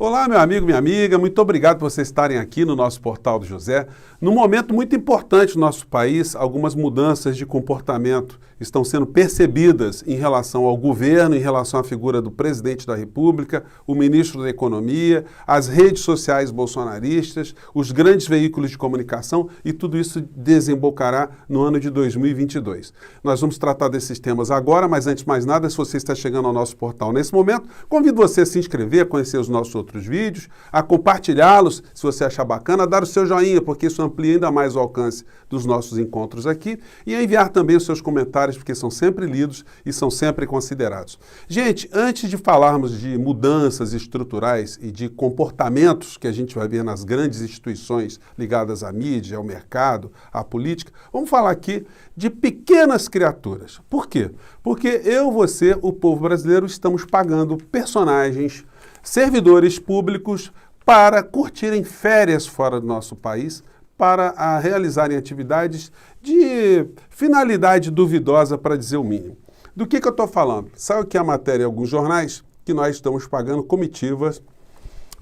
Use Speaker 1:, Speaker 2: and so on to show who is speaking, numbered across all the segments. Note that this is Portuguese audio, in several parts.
Speaker 1: Olá, meu amigo, minha amiga, muito obrigado por vocês estarem aqui no nosso Portal do José. Num momento muito importante no nosso país, algumas mudanças de comportamento estão sendo percebidas em relação ao governo, em relação à figura do presidente da República, o ministro da Economia, as redes sociais bolsonaristas, os grandes veículos de comunicação e tudo isso desembocará no ano de 2022. Nós vamos tratar desses temas agora, mas antes de mais nada, se você está chegando ao nosso portal nesse momento, convido você a se inscrever, conhecer os nossos outros vídeos, a compartilhá-los, se você achar bacana, a dar o seu joinha, porque isso amplia ainda mais o alcance dos nossos encontros aqui, e a enviar também os seus comentários, porque são sempre lidos e são sempre considerados. Gente, antes de falarmos de mudanças estruturais e de comportamentos que a gente vai ver nas grandes instituições ligadas à mídia, ao mercado, à política, vamos falar aqui de pequenas criaturas. Por quê? Porque eu, você, o povo brasileiro, estamos pagando personagens, servidores públicos para curtirem férias fora do nosso país, para realizarem atividades de finalidade duvidosa, para dizer o mínimo. Do que eu estou falando? Sabe que a matéria em alguns jornais que nós estamos pagando comitivas,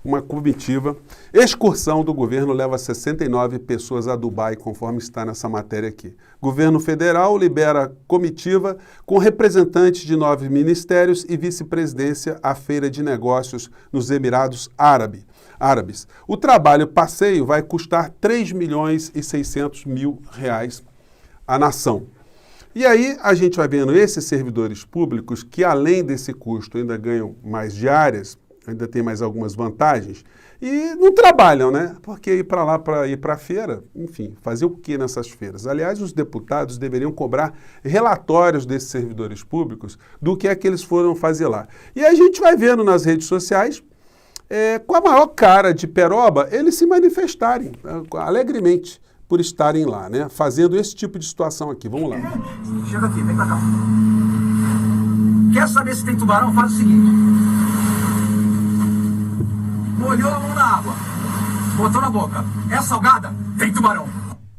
Speaker 1: uma comitiva, excursão do governo leva 69 pessoas a Dubai, conforme está nessa matéria aqui. Governo federal libera comitiva com representantes de 9 ministérios e vice-presidência à feira de negócios nos Emirados Árabes. O passeio vai custar 3.600.000 reais à nação. E aí a gente vai vendo esses servidores públicos que, além desse custo, ainda ganham mais diárias, ainda tem mais algumas vantagens, e não trabalham, né? Porque ir para lá, para ir para a feira, enfim, fazer o que nessas feiras? Aliás, os deputados deveriam cobrar relatórios desses servidores públicos do que é que eles foram fazer lá. E a gente vai vendo nas redes sociais, com a maior cara de peroba, eles se manifestarem alegremente por estarem lá, né? Fazendo esse tipo de situação aqui. Vamos lá.
Speaker 2: Chega aqui, vem pra cá. Quer saber se tem tubarão? Faz o seguinte. Molhou a mão na água, botou na boca. É salgada? Tem tubarão.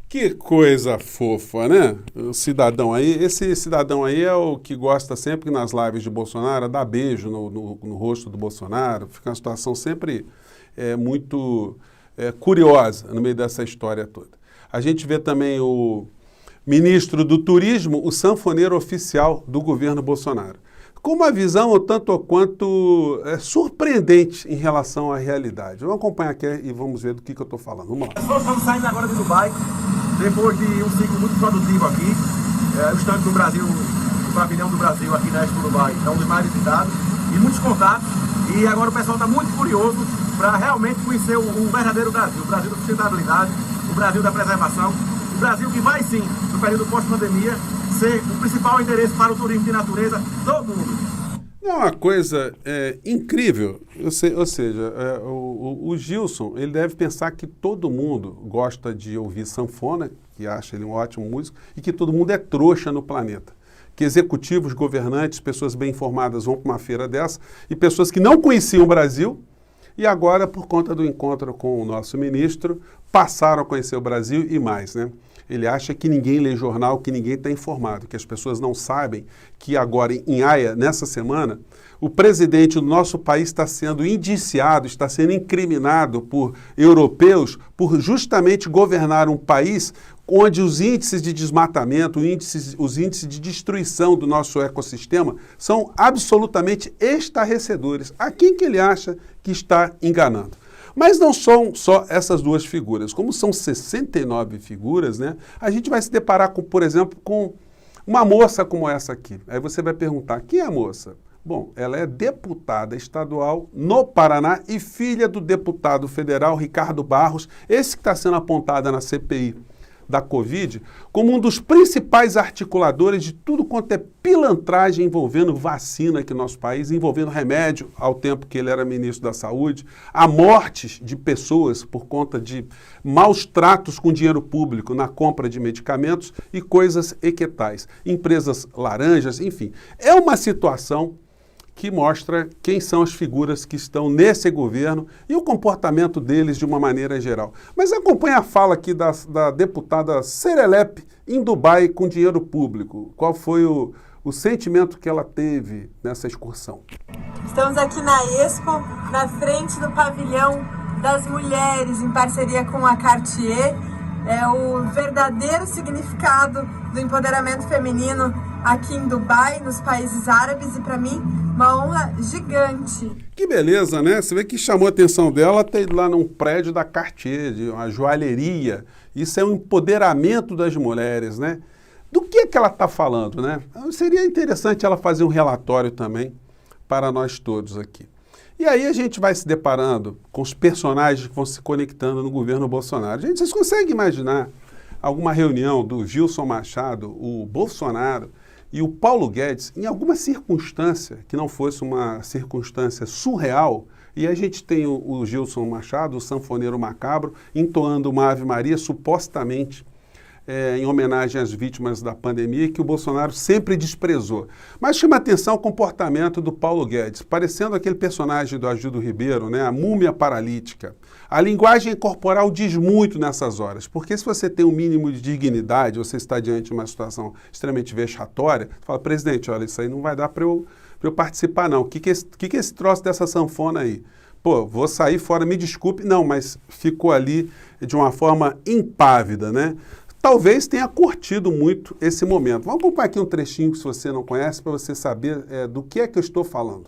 Speaker 1: Que coisa fofa, né? O cidadão aí, esse cidadão aí é o que gosta sempre nas lives de Bolsonaro, dar beijo no rosto do Bolsonaro. Fica uma situação sempre muito curiosa no meio dessa história toda. A gente vê também o ministro do Turismo, o sanfoneiro oficial do governo Bolsonaro, com uma visão tanto ou quanto surpreendente em relação à realidade. Vamos acompanhar aqui e vamos ver do que eu estou falando. Vamos lá.
Speaker 2: Nós estamos saindo agora de Dubai, depois de um ciclo muito produtivo aqui. O estande do Brasil, o pavilhão do Brasil aqui na Expo Dubai é um dos mais visitados e muitos contatos. E agora o pessoal está muito curioso para realmente conhecer o verdadeiro Brasil, o Brasil da sustentabilidade, o Brasil da preservação, o Brasil que vai sim, no período pós-pandemia, ser o principal endereço para o turismo de natureza do mundo.
Speaker 1: É uma coisa incrível, ou seja, o Gilson, ele deve pensar que todo mundo gosta de ouvir sanfona, que acha ele um ótimo músico, e que todo mundo é trouxa no planeta. Que executivos, governantes, pessoas bem informadas vão para uma feira dessa, e pessoas que não conheciam o Brasil, e agora, por conta do encontro com o nosso ministro, passaram a conhecer o Brasil e mais, né? Ele acha que ninguém lê jornal, que ninguém está informado, que as pessoas não sabem que agora em Haia, nessa semana, o presidente do nosso país está sendo indiciado, está sendo incriminado por europeus por justamente governar um país onde os índices de desmatamento, os índices de destruição do nosso ecossistema são absolutamente estarrecedores. A quem que ele acha que está enganando? Mas não são só essas duas figuras. Como são 69 figuras, né? A gente vai se deparar, por exemplo, com uma moça como essa aqui. Aí você vai perguntar, quem é a moça? Bom, ela é deputada estadual no Paraná e filha do deputado federal Ricardo Barros, esse que está sendo apontado na CPI da Covid, como um dos principais articuladores de tudo quanto é pilantragem envolvendo vacina aqui no nosso país, envolvendo remédio ao tempo que ele era ministro da Saúde, a mortes de pessoas por conta de maus tratos com dinheiro público na compra de medicamentos e coisas equetais, empresas laranjas, enfim. É uma situação que mostra quem são as figuras que estão nesse governo e o comportamento deles de uma maneira geral. Mas acompanhe a fala aqui da deputada Serelepe em Dubai com dinheiro público. Qual foi o o sentimento que ela teve nessa excursão.
Speaker 3: Estamos aqui na Expo, na frente do pavilhão das mulheres, em parceria com a Cartier. É o verdadeiro significado do empoderamento feminino aqui em Dubai, nos países árabes, e para mim, uma honra gigante.
Speaker 1: Que beleza, né? Você vê que chamou a atenção dela, tem lá num prédio da Cartier, de uma joalheria. Isso é um empoderamento das mulheres, né? Do que ela está falando, né? Seria interessante ela fazer um relatório também para nós todos aqui. E aí a gente vai se deparando com os personagens que vão se conectando no governo Bolsonaro. Gente, vocês conseguem imaginar alguma reunião do Gilson Machado, o Bolsonaro e o Paulo Guedes em alguma circunstância que não fosse uma circunstância surreal? E a gente tem o Gilson Machado, o sanfoneiro macabro, entoando uma Ave Maria, supostamente em homenagem às vítimas da pandemia, que o Bolsonaro sempre desprezou. Mas chama atenção o comportamento do Paulo Guedes, parecendo aquele personagem do Agildo Ribeiro, né, a múmia paralítica. A linguagem corporal diz muito nessas horas, porque se você tem um mínimo de dignidade, você está diante de uma situação extremamente vexatória, você fala, presidente, olha, isso aí não vai dar para eu participar não. O que é esse troço dessa sanfona aí? Pô, vou sair fora, me desculpe. Não, mas ficou ali de uma forma impávida, né? Talvez tenha curtido muito esse momento. Vamos acompanhar aqui um trechinho que se você não conhece, para você saber do que é que eu estou falando.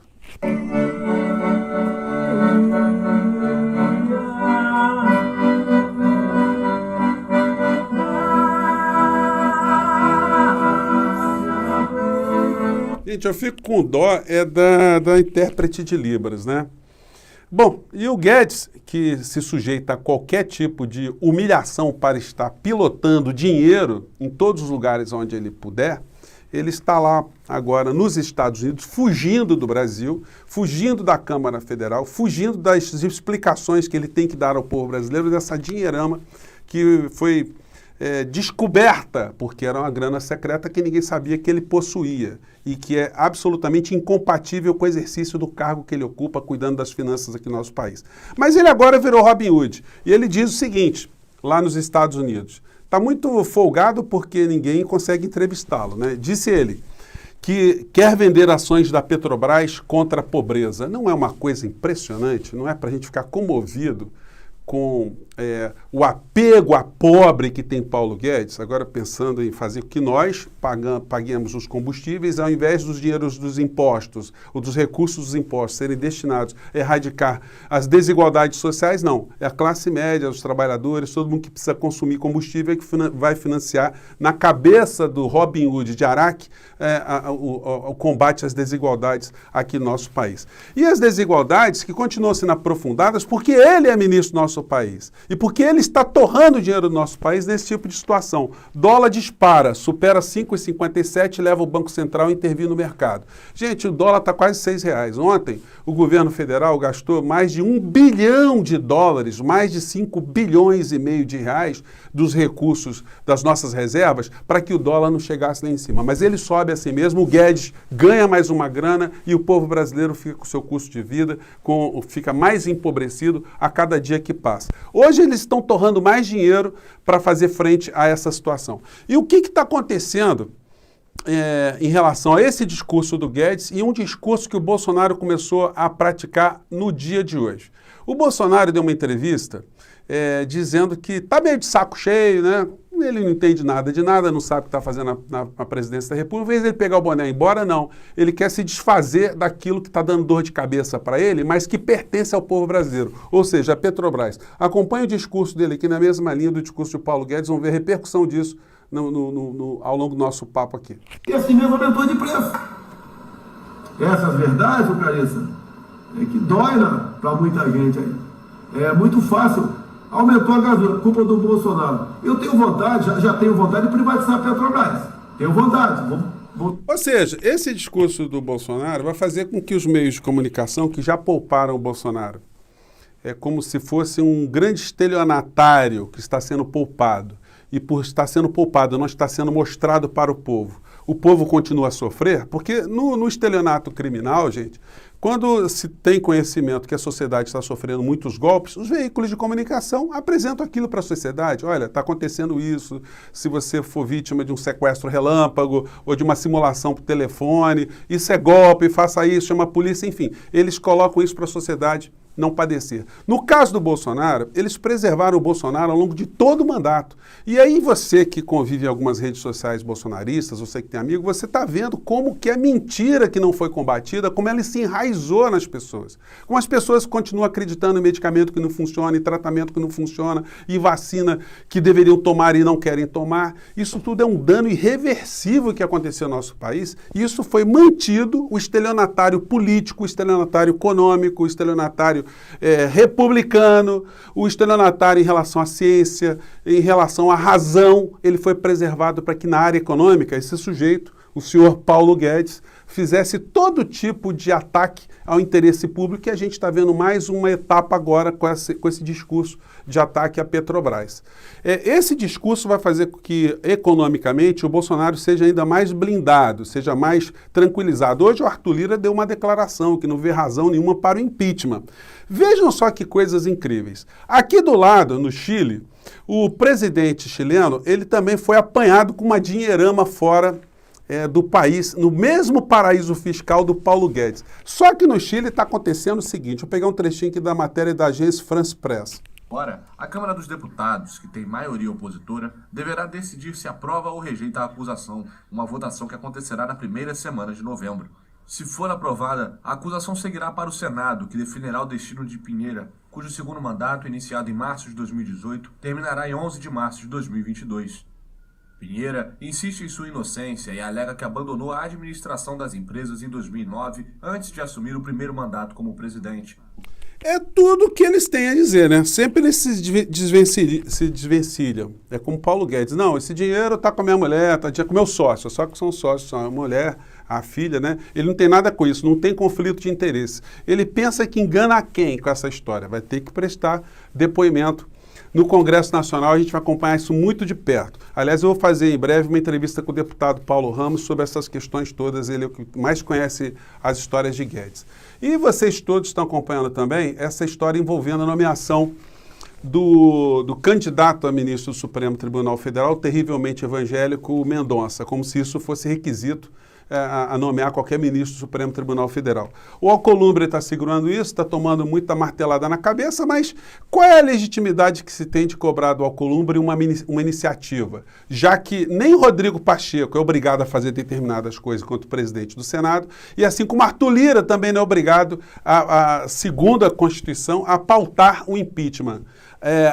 Speaker 1: Gente, eu fico com dó da intérprete de Libras, né? Bom, e o Guedes, que se sujeita a qualquer tipo de humilhação para estar pilotando dinheiro em todos os lugares onde ele puder, ele está lá agora nos Estados Unidos, fugindo do Brasil, fugindo da Câmara Federal, fugindo das explicações que ele tem que dar ao povo brasileiro dessa dinheirama que foi descoberta, porque era uma grana secreta que ninguém sabia que ele possuía e que é absolutamente incompatível com o exercício do cargo que ele ocupa, cuidando das finanças aqui no nosso país. Mas ele agora virou Robin Hood e ele diz o seguinte, lá nos Estados Unidos, está muito folgado porque ninguém consegue entrevistá-lo, né? Disse ele que quer vender ações da Petrobras contra a pobreza. Não é uma coisa impressionante? Não é para a gente ficar comovido com o apego a pobre que tem Paulo Guedes, agora pensando em fazer com que nós paguemos os combustíveis ao invés dos dinheiros dos impostos, ou dos recursos dos impostos serem destinados a erradicar as desigualdades sociais, não. É a classe média, os trabalhadores, todo mundo que precisa consumir combustível que vai financiar na cabeça do Robin Hood de Araque o combate às desigualdades aqui no nosso país. E as desigualdades que continuam sendo aprofundadas porque ele é ministro do nosso país. E porque ele está torrando o dinheiro do nosso país nesse tipo de situação. Dólar dispara, supera 5,57 e leva o Banco Central a intervir no mercado. Gente, o dólar está quase R$6. Ontem, o governo federal gastou mais de $1 bilhão, mais de 5 bilhões e meio de reais dos recursos das nossas reservas para que o dólar não chegasse lá em cima. Mas ele sobe assim mesmo, o Guedes ganha mais uma grana e o povo brasileiro fica com o seu custo de vida, fica mais empobrecido a cada dia que passa. Hoje eles estão torrando mais dinheiro para fazer frente a essa situação. E o que está acontecendo em relação a esse discurso do Guedes e um discurso que o Bolsonaro começou a praticar no dia de hoje? O Bolsonaro deu uma entrevista dizendo que está meio de saco cheio, né? Ele não entende nada de nada, não sabe o que está fazendo na presidência da República. Em vez de ele pegar o boné e ir embora, não. Ele quer se desfazer daquilo que está dando dor de cabeça para ele, mas que pertence ao povo brasileiro. Ou seja, a Petrobras. Acompanhe o discurso dele aqui na mesma linha do discurso de Paulo Guedes, vão ver a repercussão disso ao longo do nosso papo aqui.
Speaker 2: E assim mesmo aumentou de preço. Essas verdades, ô Clarissa, que dói para muita gente aí. É muito fácil. Aumentou a gasolina, culpa do Bolsonaro. Eu tenho vontade, já tenho vontade de privatizar a Petrobras. Tenho vontade.
Speaker 1: Ou seja, esse discurso do Bolsonaro vai fazer com que os meios de comunicação que já pouparam o Bolsonaro, é como se fosse um grande estelionatário que está sendo poupado. E por estar sendo poupado, não está sendo mostrado para o povo. O povo continua a sofrer, porque no estelionato criminal, gente, Quando se tem conhecimento que a sociedade está sofrendo muitos golpes, os veículos de comunicação apresentam aquilo para a sociedade. Olha, está acontecendo isso, se você for vítima de um sequestro relâmpago ou de uma simulação por telefone, isso é golpe, faça isso, chama a polícia, enfim. Eles colocam isso para a sociedade não padecer. No caso do Bolsonaro, eles preservaram o Bolsonaro ao longo de todo o mandato. E aí você que convive em algumas redes sociais bolsonaristas, você que tem amigo, você está vendo como que a mentira que não foi combatida, como ela se enraizou nas pessoas. Como as pessoas continuam acreditando em medicamento que não funciona, em tratamento que não funciona, em vacina que deveriam tomar e não querem tomar. Isso tudo é um dano irreversível que aconteceu no nosso país. E isso foi mantido, o estelionatário político, o estelionatário econômico, o estelionatário republicano, o estelionatário em relação à ciência, em relação à razão, ele foi preservado para que na área econômica esse sujeito, o senhor Paulo Guedes, fizesse todo tipo de ataque ao interesse público, e a gente está vendo mais uma etapa agora com esse discurso de ataque à Petrobras. Esse discurso vai fazer com que, economicamente, o Bolsonaro seja ainda mais blindado, seja mais tranquilizado. Hoje o Arthur Lira deu uma declaração que não vê razão nenhuma para o impeachment. Vejam só que coisas incríveis. Aqui do lado, no Chile, o presidente chileno, ele também foi apanhado com uma dinheirama fora do país, no mesmo paraíso fiscal do Paulo Guedes. Só que no Chile está acontecendo o seguinte, vou pegar um trechinho aqui da matéria da agência France Press.
Speaker 4: Ora, a Câmara dos Deputados, que tem maioria opositora, deverá decidir se aprova ou rejeita a acusação, uma votação que acontecerá na primeira semana de novembro. Se for aprovada, a acusação seguirá para o Senado, que definirá o destino de Piñera, cujo segundo mandato, iniciado em março de 2018, terminará em 11 de março de 2022. Piñera insiste em sua inocência e alega que abandonou a administração das empresas em 2009, antes de assumir o primeiro mandato como presidente.
Speaker 1: É tudo o que eles têm a dizer, né? Sempre eles se desvencilham. É como Paulo Guedes. Não, esse dinheiro está com a minha mulher, está com o meu sócio. Só que são sócios, são a mulher, a filha, né? Ele não tem nada com isso, não tem conflito de interesse. Ele pensa que engana a quem com essa história? Vai ter que prestar depoimento no Congresso Nacional. A gente vai acompanhar isso muito de perto. Aliás, eu vou fazer em breve uma entrevista com o deputado Paulo Ramos sobre essas questões todas. Ele é o que mais conhece as histórias de Guedes. E vocês todos estão acompanhando também essa história envolvendo a nomeação do candidato a ministro do Supremo Tribunal Federal, terrivelmente evangélico, Mendonça, como se isso fosse requisito a nomear qualquer ministro do Supremo Tribunal Federal. O Alcolumbre está segurando isso, está tomando muita martelada na cabeça, mas qual é a legitimidade que se tem de cobrar do Alcolumbre uma iniciativa? Já que nem Rodrigo Pacheco é obrigado a fazer determinadas coisas quanto presidente do Senado, e assim como Arthur Lira também não é obrigado, segundo a Constituição, a pautar o impeachment.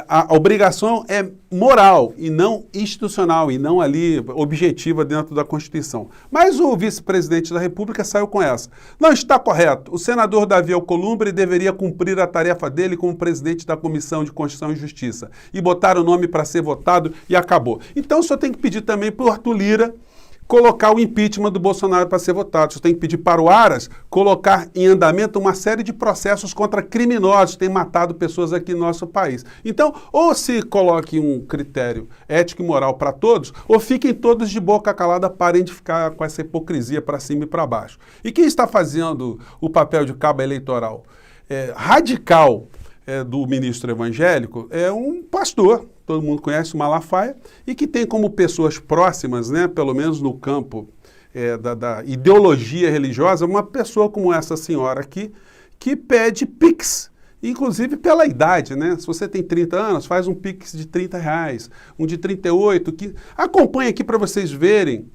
Speaker 1: A obrigação é moral e não institucional, e não ali objetiva dentro da Constituição. Mas o vice-presidente da República saiu com essa. Não está correto. O senador Davi Alcolumbre deveria cumprir a tarefa dele como presidente da Comissão de Constituição e Justiça e botar o nome para ser votado e acabou. Então o senhor tem que pedir também para o Arthur Lira colocar o impeachment do Bolsonaro para ser votado. Você tem que pedir para o Aras colocar em andamento uma série de processos contra criminosos que têm matado pessoas aqui no nosso país. Então, ou se coloque um critério ético e moral para todos, ou fiquem todos de boca calada, parem de ficar com essa hipocrisia para cima e para baixo. E quem está fazendo o papel de cabo eleitoral radical do ministro evangélico é um pastor, todo mundo conhece, o Malafaia, e que tem como pessoas próximas, né, pelo menos no campo da ideologia religiosa, uma pessoa como essa senhora aqui, que pede Pix, inclusive pela idade, né? Se você tem 30 anos, faz um Pix de R$30, um de 38, que acompanha aqui para vocês verem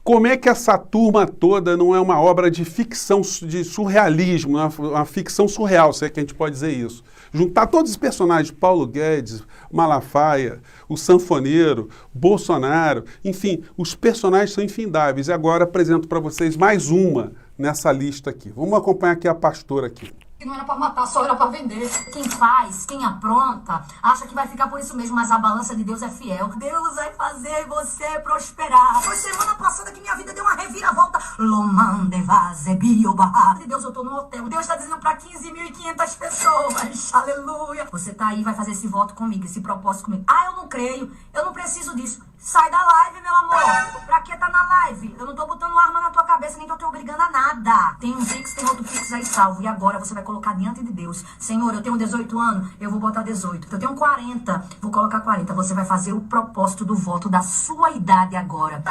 Speaker 1: como é que essa turma toda não é uma obra de ficção, de surrealismo, uma ficção surreal, se é que a gente pode dizer isso. Juntar todos os personagens, Paulo Guedes, Malafaia, o sanfoneiro, Bolsonaro, enfim, os personagens são infindáveis. E agora apresento para vocês mais uma nessa lista aqui. Vamos acompanhar aqui a pastora aqui.
Speaker 5: Não era pra matar, só era pra vender. Quem faz, quem apronta, acha que vai ficar por isso mesmo, mas a balança de Deus é fiel. Deus vai fazer você prosperar. Foi semana passada que minha vida deu uma reviravolta. Lomande vaze bioba. De Deus, eu tô no hotel. Deus tá dizendo pra 15.500 pessoas. Aleluia. Você tá aí, vai fazer esse voto comigo, esse propósito comigo. Ah, eu não creio, eu não preciso disso. Sai da live, meu amor. Pra que tá na live? Eu não tô botando arma na tua cabeça, nem tô te obrigando a nada. Tem um Pix, tem outro Pix aí salvo. E agora você vai colocar diante de Deus. Senhor, eu tenho 18 anos, eu vou botar 18. Eu tenho 40, vou colocar 40. Você vai fazer o propósito do voto da sua idade agora.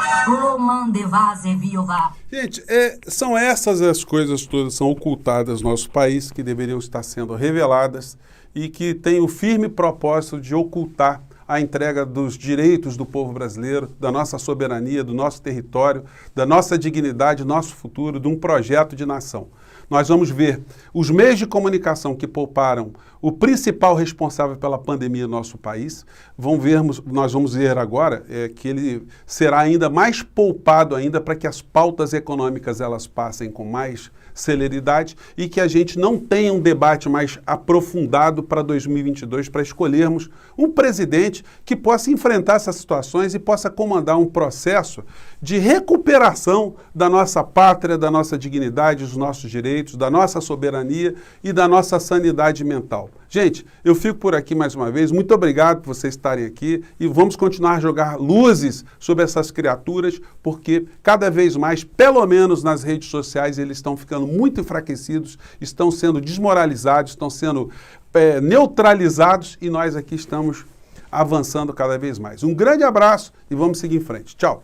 Speaker 1: Gente, são essas as coisas todas, são ocultadas no nosso país, que deveriam estar sendo reveladas e que têm o firme propósito de ocultar a entrega dos direitos do povo brasileiro, da nossa soberania, do nosso território, da nossa dignidade, do nosso futuro, de um projeto de nação. Nós vamos ver os meios de comunicação que pouparam o principal responsável pela pandemia no nosso país. Nós vamos ver agora que ele será ainda mais poupado ainda para que as pautas econômicas elas passem com mais celeridade e que a gente não tenha um debate mais aprofundado para 2022 para escolhermos um presidente que possa enfrentar essas situações e possa comandar um processo de recuperação da nossa pátria, da nossa dignidade, dos nossos direitos, da nossa soberania e da nossa sanidade mental. Gente, eu fico por aqui mais uma vez. Muito obrigado por vocês estarem aqui e vamos continuar a jogar luzes sobre essas criaturas, porque cada vez mais, pelo menos nas redes sociais, eles estão ficando muito enfraquecidos, estão sendo desmoralizados, estão sendo neutralizados e nós aqui estamos avançando cada vez mais. Um grande abraço e vamos seguir em frente. Tchau!